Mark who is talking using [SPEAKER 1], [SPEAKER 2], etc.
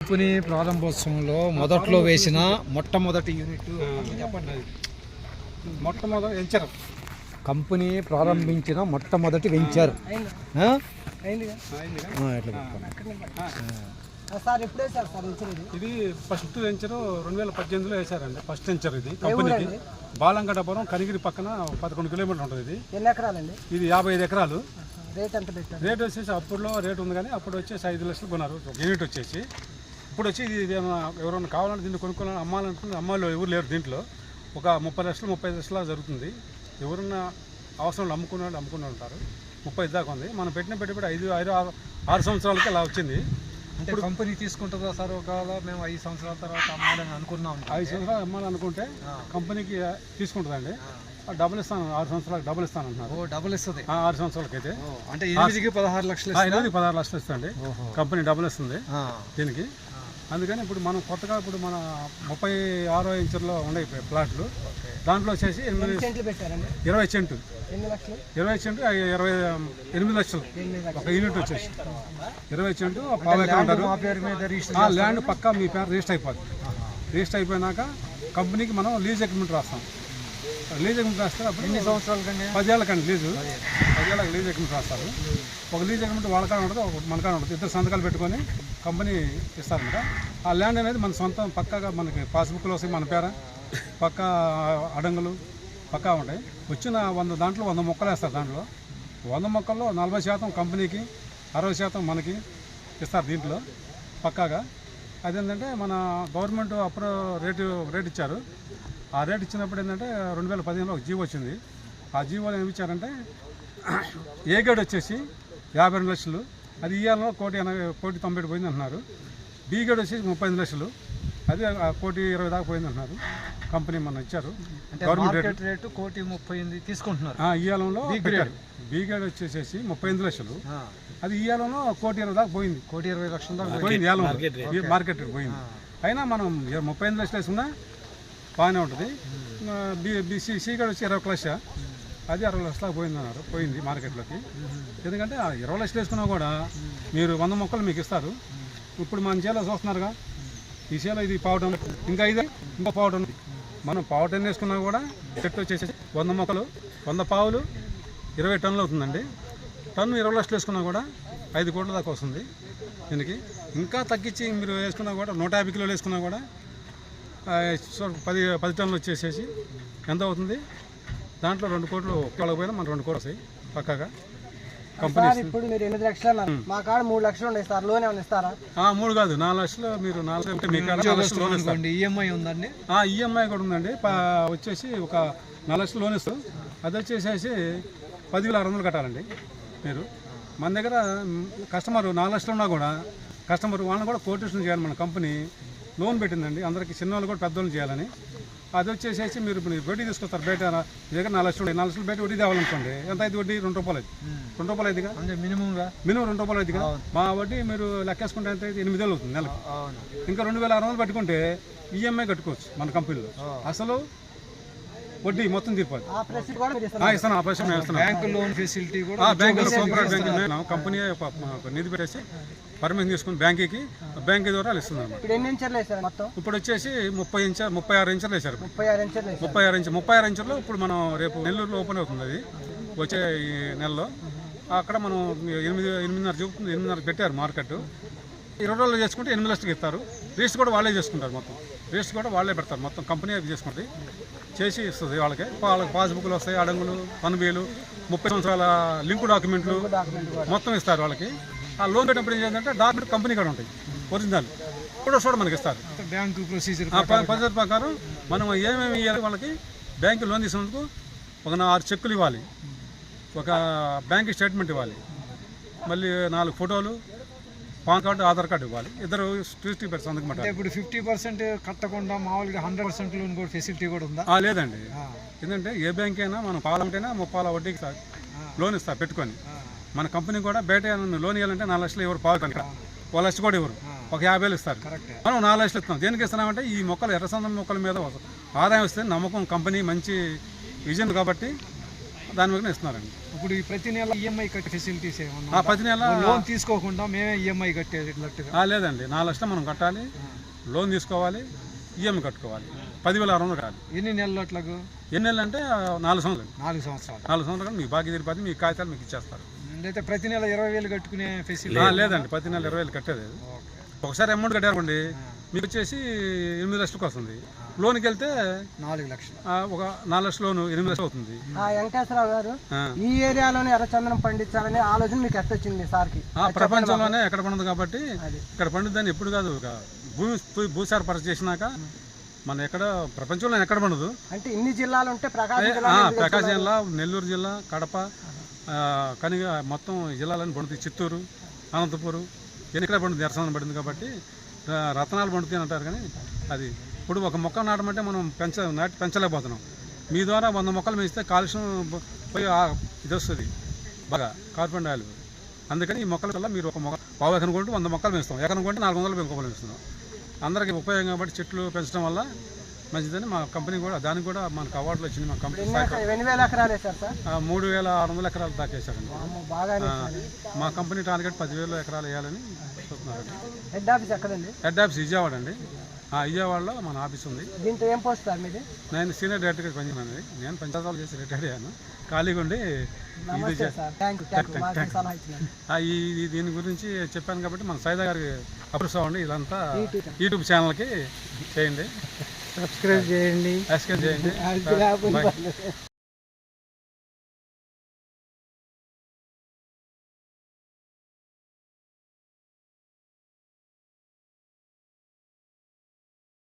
[SPEAKER 1] Company ప్రారంభోత్సవంలో మొదట్లో వేసిన మొట్టమొదటి యూనిట్ చెప్పండి.
[SPEAKER 2] మొట్టమొదటి వెంచర్
[SPEAKER 1] కంపెనీ ప్రారంభించిన మొట్టమొదటి వెంచర్
[SPEAKER 2] ఇది ఫస్ట్ వెంచర్ 2018లో వేశారండి. ఫస్ట్ వెంచర్ ఇది కంపెనీకి. బాలంగడపురం కనిగిరి పక్కన 11 కిలోమీటర్లు ఉంటుంది. ఇది
[SPEAKER 3] ఎన్ని ఎకరాలండి?
[SPEAKER 2] ఇది 55 ఎకరాలు.
[SPEAKER 3] రేట్
[SPEAKER 2] వచ్చేసి అప్పుడులో రేట్ ఉంది, కానీ అప్పుడు వచ్చేసి 5 లక్షలు కొన్నారు యూనిట్ వచ్చేసి. ఇప్పుడు వచ్చి ఇది ఎవరైనా కావాలంటే దీన్ని కొనుక్కోవాలని అమ్మాలనుకుంటే అమ్మాయిలో ఎవరు లేరు. దీంట్లో ఒక 30 లక్షలు 35 లక్షల జరుగుతుంది. ఎవరున్నా అవసరం అమ్ముకునే ఉంటారు. 30 దాకా ఉంది. మనం పెట్టిన పెట్టుబడి 6 సంవత్సరాలకి అలా వచ్చింది.
[SPEAKER 1] ఇప్పుడు కంపెనీ తీసుకుంటుందా సార్? ఒకవేళ మేము 5 సంవత్సరాల తర్వాత అమ్మాలని అనుకున్నాం,
[SPEAKER 2] 5 సంవత్సరాలు అమ్మాలనుకుంటే కంపెనీకి తీసుకుంటుందండి. డబుల్ ఇస్తాను, 6 సంవత్సరాలకు డబుల్ ఇస్తాను అంటున్నారు.
[SPEAKER 1] డబుల్ ఇస్తుంది
[SPEAKER 2] 6 సంవత్సరాలకి అయితే.
[SPEAKER 1] అంటే 8కి 16 లక్షలు.
[SPEAKER 2] 16 లక్షలు ఇస్తుంది కంపెనీ, డబుల్ ఇస్తుంది దీనికి. అందుకని ఇప్పుడు మనం కొత్తగా ఇప్పుడు మన 36వ ఇంచర్లో ఉన్నాయి ప్లాట్లు. దాంట్లో వచ్చేసి 20 సెంట్లు 20 సెంటు 28 లక్షలు ఒక యూనిట్ వచ్చేసి 20 సెంటు. ల్యాండ్ పక్కా మీ పేరు రిజిస్టర్ అయిపోతుంది. రిజిస్టర్ అయిపోయినాక కంపెనీకి మనం లీజ్ అగ్రిమెంట్ రాస్తాం. లీజ్ అగ్రిమెంట్ రాస్తే అప్పుడు
[SPEAKER 1] ఎన్ని సంవత్సరాల కంటే?
[SPEAKER 2] 10 ఏళ్ళకండి లీజు. 10 ఏళ్ళకి లీజ్ అగ్రిమెంట్ రాస్తారు. ఒక లీజ్ అగ్రిమెంట్ వాళ్ళకాడ ఉంటుంది, ఒక మనకాడ ఉంటుంది. ఇద్దరు సంతకాలు పెట్టుకొని కంపెనీ ఇస్తారన్నమాట. ఆ ల్యాండ్ అనేది మన సొంతం పక్కాగా మనకి పాస్బుక్లో వస్తాయి. మన పేర పక్కా అడంగులు పక్కా ఉంటాయి. వచ్చిన 100 దాంట్లో 100 మొక్కలు వేస్తారు. దాంట్లో 100 మొక్కల్లో 40% కంపెనీకి, 60% మనకి ఇస్తారు దీంట్లో పక్కాగా. అదేంటంటే మన గవర్నమెంట్ అప్పుడు రేట్ ఇచ్చారు. ఆ రేట్ ఇచ్చినప్పుడు ఏంటంటే 2015లో ఒక జీవో వచ్చింది. ఆ జీవోలో ఏమి ఇచ్చారంటే ఏ గేడ్ వచ్చేసి 52 లక్షలు, అది ఇయ్యాలలో 1,90,00,000 పోయింది అంటున్నారు. బి గేడ్ వచ్చేసి 35 లక్షలు, అది 1,20,00,000 దాకా పోయింది అంటున్నారు. కంపెనీ మన ఇచ్చారు.
[SPEAKER 1] గవర్నమెంట్ రేటు 1,30,00,000 తీసుకుంటున్నారు.
[SPEAKER 2] ఇయ్యాలంలో బి గేడ్ వచ్చేసి 35 లక్షలు, అది ఇయ్యాలంలో 1,20,00,000 దాకా పోయింది.
[SPEAKER 1] 1,20,00,000 దాకా
[SPEAKER 2] పోయింది. మార్కెట్ రేట్ పోయింది. అయినా మనం 35 లక్షలు వేసుకున్నా బాగానే ఉంటుంది. సి గేడ్ వచ్చి 21 లక్ష, అది 60 లక్షలకు పోయింది మార్కెట్లోకి. ఎందుకంటే 20 లక్షలు వేసుకున్నా కూడా మీరు 100 మొక్కలు మీకు ఇస్తారు. ఇప్పుడు మన చేలో చూస్తున్నారుగా, ఈ చేలో ఇది పావటం, ఇంకా ఇంకో పావటం. మనం పావటం వేసుకున్నా కూడా చెట్టు వచ్చేసి 100 మొక్కలు 100 పావులు 20 టన్నులు అవుతుందండి. టన్ను 20 లక్షలు వేసుకున్నా కూడా 5 కోట్ల దాకా వస్తుంది దీనికి. ఇంకా తగ్గించి మీరు వేసుకున్నా కూడా 150 కిలోలు వేసుకున్నా కూడా 10 టన్నులు వచ్చేసేసి ఎంత అవుతుంది? దాంట్లో 2 కోట్లు ఒక్కళ్ళకి పోయినా మన 2 కోట్లు వస్తాయి పక్కాగా కంపెనీ.
[SPEAKER 3] ఇప్పుడు మీరు 8 లక్షలు మా కాడ 3 లక్షలు ఉన్నాయి సార్, లోన్ ఏమైనా ఇస్తారా?
[SPEAKER 2] 3 కాదు 4 లక్షలు. మీరు 4 లక్షలు మీ కాడ లోన్ ఇస్తారండి.
[SPEAKER 1] ఈఎంఐ ఉందండి?
[SPEAKER 2] ఈఎంఐ కూడా ఉందండి. వచ్చేసి ఒక 4 లక్షలు లోన్ ఇస్తాం. అది వచ్చేసేసి 10,600 కట్టాలండి మీరు. మన దగ్గర కస్టమర్ 4 లక్షలు ఉన్నా కూడా కస్టమర్ వాళ్ళని కూడా కోటేషన్ చేయాలి. మన కంపెనీ లోన్ పెట్టిందండి అందరికి, చిన్నవాళ్ళు కూడా పెద్దవాళ్ళు చేయాలని. అది వచ్చేసేసి మీరు వడ్డీ తీసుకొస్తారు. బయట మీ దగ్గర 4 లక్షలు 4 లక్షలు బయట వడ్డీ తేవాలనుకోండి. ఎంత అయితే వడ్డీ? 2 రూపాయలు అయితే 2 రూపాయలు అయితేగా మినిమం 2 రూపాయలు అయితేగా. మా వడ్డీ మీరు లెక్కేసుకుంటే ఎంత అయితే 8,000 అవుతుంది నెలకు. ఇంకా 2,600 పట్టుకుంటే ఈఎంఐ కట్టుకోవచ్చు మన కంపెనీలో. అసలు వడ్డీ మొత్తం తీర్పాలి. ఇస్తాను. ఆ ప్రశ్న
[SPEAKER 1] బ్యాంక్ లోన్ ఫెసిలిటీ కూడా
[SPEAKER 2] కంపెనీ నిధి పెట్టేసి పర్మిషన్ తీసుకుని బ్యాంకుకి ద్వారా ఇస్తుంది అన్నమాట. ఇప్పుడు వచ్చేసి 36 ఇంచర్లు వేశారు. 36 ఇంచర్లో ఇప్పుడు మనం రేపు నెల్లూరులో ఓపెన్ అవుతుంది. అది వచ్చే ఈ నెలలో. అక్కడ మనం 8.5 పెట్టారు మార్కెట్. 20 రోజులు చేసుకుంటే 8 లక్షలకి ఇస్తారు. రిజిస్టర్ కూడా వాళ్ళే చేసుకుంటారు. మొత్తం రిజిస్టర్ కూడా వాళ్ళే పెడతారు. మొత్తం కంపెనీ అది చేసుకుంటుంది, చేసి ఇస్తుంది వాళ్ళకి పాస్బుక్లు వస్తాయి, అడంగులు, పన్నుబీలు, 30 సంవత్సరాల లింకు డాక్యుమెంట్లు మొత్తం ఇస్తారు వాళ్ళకి. ఆ లోన్ పెట్టినప్పుడు ఏం చేయాలంటే డాక్యుమెంట్ కంపెనీ కూడా ఉంటాయి, ఒరిజినల్ ఫోటోస్ కూడా మనకి ఇస్తారు.
[SPEAKER 1] బ్యాంకు ప్రొసీజర్
[SPEAKER 2] ప్రకారం మనం ఏమేమి ఇవ్వాలి వాళ్ళకి. బ్యాంకు లోన్ తీసుకున్నందుకు ఒక 6 చెక్కులు ఇవ్వాలి, ఒక బ్యాంక్ స్టేట్మెంట్ ఇవ్వాలి, మళ్ళీ 4 ఫోటోలు, పాన్ కార్డు, ఆధార్ కార్డు ఇవ్వాలి. ఇద్దరు ట్యూస్టీ పెట్టి సంతకమాట.
[SPEAKER 1] ఇప్పుడు 50% కట్టకుండా మామూలుగా 100% లోన్ కూడా ఫెసిలిటీ కూడా ఉందా?
[SPEAKER 2] లేదండి. ఎందుకంటే ఏ బ్యాంక్ అయినా మనం పాలంటేనా 30 వడ్డీకి లోన్ ఇస్తా పెట్టుకొని. మన కంపెనీ కూడా బయట లోన్ ఇవ్వాలంటే 4 లక్షలు ఎవరు పాలు కనుక 1 లక్ష కూడా ఎవరు, ఒక 50,000 ఇస్తారు. మనం 4 లక్షలు ఇస్తాం. దేనికి ఇస్తున్నామంటే ఈ మొక్కలు ఎర్రసందం మొక్కల మీద ఆదాయం వస్తే నమ్మకం, కంపెనీ మంచి విజన్ కాబట్టి దాని మీద ఇస్తున్నారండి.
[SPEAKER 1] ఇప్పుడు ఈ ప్రతి నెల ఈఎంఐ కట్టే ఫెసిలిటీస్ ఏమన్నా
[SPEAKER 2] ప్రతి నెల
[SPEAKER 1] లోన్ తీసుకోకుండా మేమే ఈఎంఐ కట్టేటట్టుగా?
[SPEAKER 2] లేదండి, 4 లక్షలు మనం కట్టాలి, లోన్ తీసుకోవాలి, ఈఎంఐ కట్టుకోవాలి, 10,600 కాదు.
[SPEAKER 1] ఎన్ని నెలలు అట్లాగా?
[SPEAKER 2] ఎన్ని నెలలు అంటే 4 సంవత్సరాలు.
[SPEAKER 1] 4 సంవత్సరాలు.
[SPEAKER 2] 4 సంవత్సరాలు మీకు బాకీ తీరిపోతే మీ కాగితాలు మీకు ఇచ్చేస్తారు.
[SPEAKER 1] అయితే ప్రతి నెల 20,000 కట్టుకునే ఫెసిలిటీ
[SPEAKER 2] లేదండి, ప్రతి నెల 20,000 కట్టేది. ఒకసారి అమౌంట్ కట్టారండి మీకు వచ్చేసి 8 లక్షలకు వస్తుంది. లోన్కి వెళ్తే
[SPEAKER 1] 4 లక్షలు.
[SPEAKER 2] ఒక 4 లక్షల లోను 8 లక్షలు అవుతుంది.
[SPEAKER 3] వెంకటేశ్వరరావు గారు, ఈ ఏరియాలోనే ఎర్రచందనం పండించాలనే ఆలోచన మీకు ఎట్ట వచ్చింది మీ సార్కి?
[SPEAKER 2] ప్రపంచంలోనే ఎక్కడ పండుతుంది కాబట్టి ఇక్కడ పండుద్దని ఎప్పుడు కాదు. భూసార పరీక్ష చేసినాక మన ఎక్కడ ప్రపంచంలో ఎక్కడ పండదు.
[SPEAKER 3] అంటే ఇన్ని జిల్లాలు ఉంటే
[SPEAKER 2] ప్రకాశం జిల్లా, నెల్లూరు జిల్లా, కడప, కనిగ మొత్తం జిల్లాలని పండుతుంది. చిత్తూరు, అనంతపురం ఎక్కడ పండుతుంది, ఎర్రచందనం పడింది కాబట్టి రత్నాలు పండుతాయి అంటారు. కానీ అది ఇప్పుడు ఒక మొక్క నాటమంటే మనం పెంచలేకపోతున్నాం. మీ ద్వారా 100 మొక్కలు పెంచితే కాలుష్యం పోయి ఇది వస్తుంది బాగా, కార్బన్ డైఆక్సైడ్. అందుకని ఈ మొక్కల వల్ల మీరు ఒక మొక్క పావు ఎకరం కొంటే 100 మొక్కలు పెంచుతాం, ఎకరం కొంటే 400 మొక్కలు పెంచుతున్నాం. అందరికీ ఉపయోగం కాబట్టి చెట్లు పెంచడం వల్ల మంచిదని మా కంపెనీ కూడా, దానికి కూడా మనకు అవార్డులు వచ్చింది. మా కంపెనీ
[SPEAKER 3] 3,600
[SPEAKER 2] ఎకరాలు దాకా వేసారండి. మా కంపెనీ టార్గెట్ 10,000 ఎకరాలు వేయాలని చూస్తున్నారు.
[SPEAKER 3] హెడ్ ఆఫీస్ ఎక్కడండి?
[SPEAKER 2] హెడ్ ఆఫీస్ విజయవాడ అండి. విజయవాడలో మన ఆఫీస్ ఉంది.
[SPEAKER 3] దీంతో ఏం పోస్ట్ సార్ మీది?
[SPEAKER 2] నేను సీనియర్ డైరెక్టర్గా పనిచేస్తున్నాను. నేను పంచాయతీరావు చేసి రిటైర్ అయ్యాను. ఖాళీగా ఉండి దీని గురించి చెప్పాను కాబట్టి మన సైదా గారికి అప్రూవ్ అవ్వండి. ఇదంతా యూట్యూబ్ ఛానల్కి చేయండి,
[SPEAKER 3] సబ్స్క్రైబ్ చేయండి.